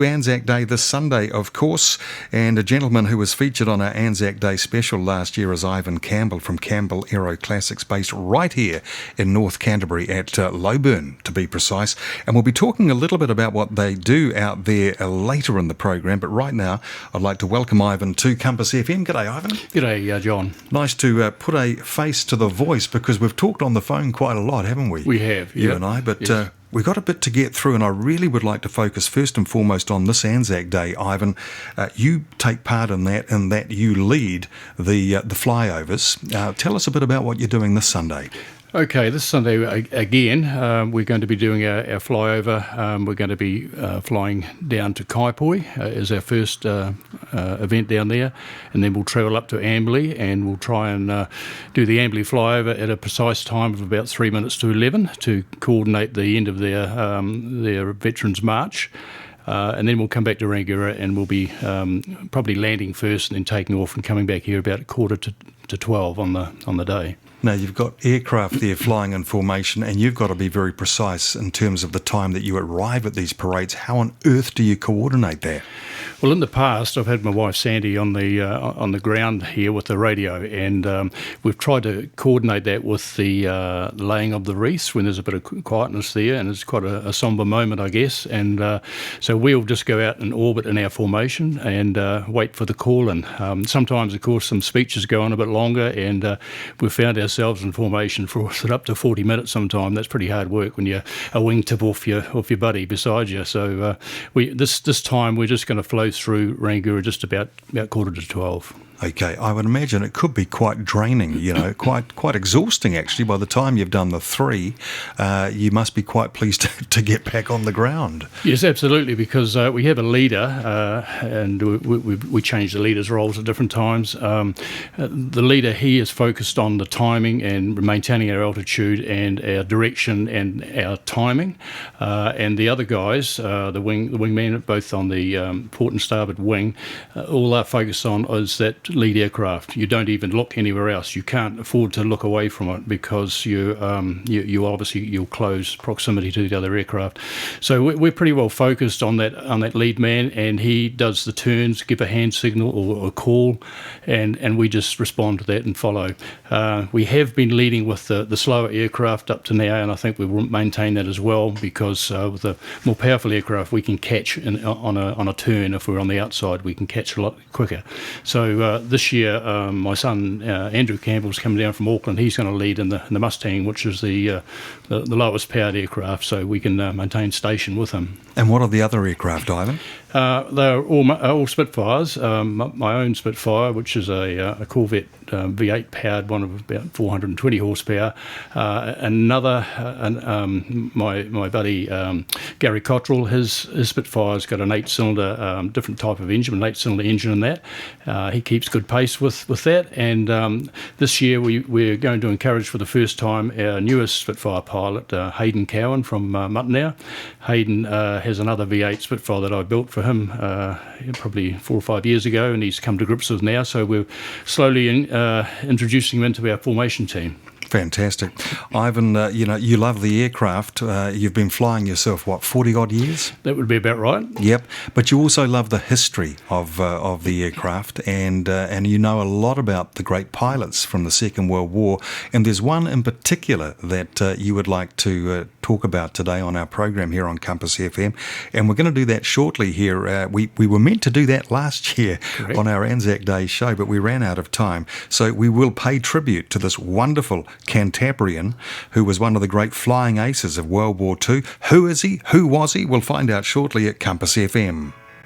ANZAC Day this Sunday, of course, and a gentleman who was featured on our ANZAC Day special last year is Ivan Campbell from Campbell Aero Classics, based right here in North Canterbury at Lowburn, to be precise. And we'll be talking a little bit about what they do out there later in the program. But right now, I'd like to welcome Ivan to Compass FM. G'day, Ivan. G'day, John. Nice to put a face to the voice, because we've talked on the phone quite a lot, haven't we? We have, you and I, but. Yes. We've got a bit to get through, and I really would like to focus first and foremost on this ANZAC Day, Ivan. You take part in that you lead the flyovers. Tell us a bit about what you're doing this Sunday. Okay, this Sunday again, we're going to be doing our flyover. We're going to be flying down to Kaipoi as our first event down there, and then we'll travel up to Amberley, and we'll try and do the Amberley flyover at a precise time of about 3 minutes to 11 to coordinate the end of their Veterans March. And then we'll come back to Rangiora, and we'll be probably landing first and then taking off and coming back here about 11:45 on the day. Now, you've got aircraft there flying in formation, and you've got to be very precise in terms of the time that you arrive at these parades. How on earth do you coordinate that? Well, in the past, I've had my wife Sandy on the ground here with the radio, and we've tried to coordinate that with the laying of the wreaths when there's a bit of quietness there, and it's quite a sombre moment, I guess. And so we'll just go out and orbit in our formation and wait for the call. And sometimes, of course, some speeches go on a bit longer, and we've found ourselves in formation for up to 40 minutes sometime. That's pretty hard work when you're a wingtip off your buddy beside you. So this time we're just going to flow through Rangiora just about 11:45. Okay, I would imagine it could be quite draining, quite exhausting actually. By the time you've done the three, you must be quite pleased to get back on the ground. Yes, absolutely, because we have a leader, and we change the leaders' roles at different times. The leader, he is focused on the timing and maintaining our altitude and our direction and our timing. And the other guys, the wingmen, both on the port and starboard wing, all are focused on is that lead aircraft. You don't even look anywhere else. You can't afford to look away from it, because you obviously you'll close proximity to the other aircraft. So we're pretty well focused on that lead man, and he does the turns, give a hand signal or a call, and we just respond to that and follow. We have been leading with the slower aircraft up to now, and I think we will maintain that as well, because with the more powerful aircraft we can catch on a turn. If we're on the outside, we can catch a lot quicker. So this year, my son Andrew Campbell's coming down from Auckland. He's going to lead in the Mustang, which is the lowest powered aircraft, so we can maintain station with him. And what are the other aircraft, Ivan? They're all Spitfires. My own Spitfire, which is a Corvette V8 powered one of about 420 horsepower. My buddy Gary Cottrell, his Spitfire's got an 8-cylinder, different type of engine, an 8-cylinder engine in that. He keeps good pace with that. And this year we're going to encourage for the first time our newest Spitfire pilot, Hayden Cowan from Muttonau. Hayden has another V8 Spitfire that I built for him probably 4 or 5 years ago, and he's come to grips with now. So we're slowly introducing him into our formation team. Fantastic. Ivan, you love the aircraft. You've been flying yourself, 40-odd years? That would be about right. Yep. But you also love the history of the aircraft, and you know a lot about the great pilots from the Second World War. And there's one in particular that you would like to talk about today on our program here on Compass FM. And we're going to do that shortly here. We were meant to do that last year. Correct. On our ANZAC Day show, but we ran out of time. So we will pay tribute to this wonderful Cantabrian who was one of the great flying aces of World War II. Who is he? Who was he? We'll find out shortly at Compass FM.